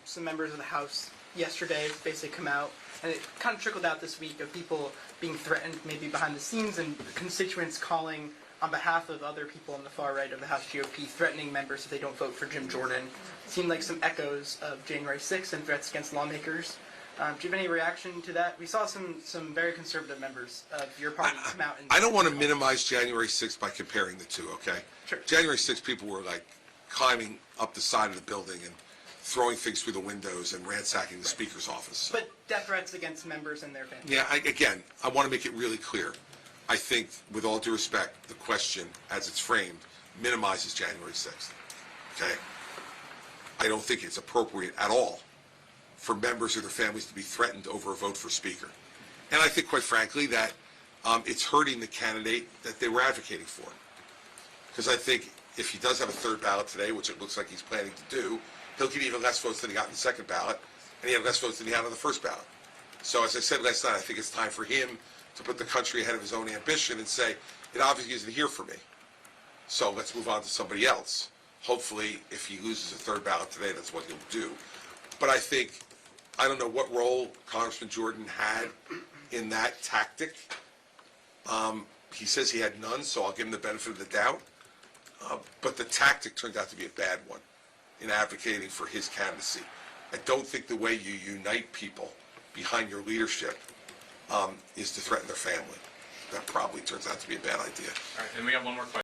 some members of the House yesterday basically come out, and it kind of trickled out this week of people being threatened maybe behind the scenes and constituents calling on behalf of other people on the far right of the House GOP, threatening members if they don't vote for Jim Jordan. Seemed like some echoes of January 6th and threats against lawmakers. Do you have any reaction to that? We saw some very conservative members of your party come out and... I don't want to minimize January 6th by comparing the two, okay? Sure. January 6th, people were like climbing up the side of the building and throwing things through the windows and ransacking the Speaker's office. So. But death threats against members and their families. Yeah, again, I want to make it really clear. I think, with all due respect, the question, as it's framed, minimizes January 6th, okay? I don't think it's appropriate at all for members or their families to be threatened over a vote for Speaker. And I think, quite frankly, that it's hurting the candidate that they were advocating for. Because I think if he does have a third ballot today, which it looks like he's planning to do, he'll get even less votes than he got in the second ballot, and he had less votes than he had on the first ballot. So as I said last night, I think it's time for him to put the country ahead of his own ambition and say, it obviously isn't here for me. So let's move on to somebody else. Hopefully, if he loses a third ballot today, that's what he'll do. But I think, I don't know what role Congressman Jordan had in that tactic. He says he had none, so I'll give him the benefit of the doubt. But the tactic turned out to be a bad one in advocating for his candidacy. I don't think the way you unite people behind your leadership is to threaten their family. That probably turns out to be a bad idea. All right, and we have one more question.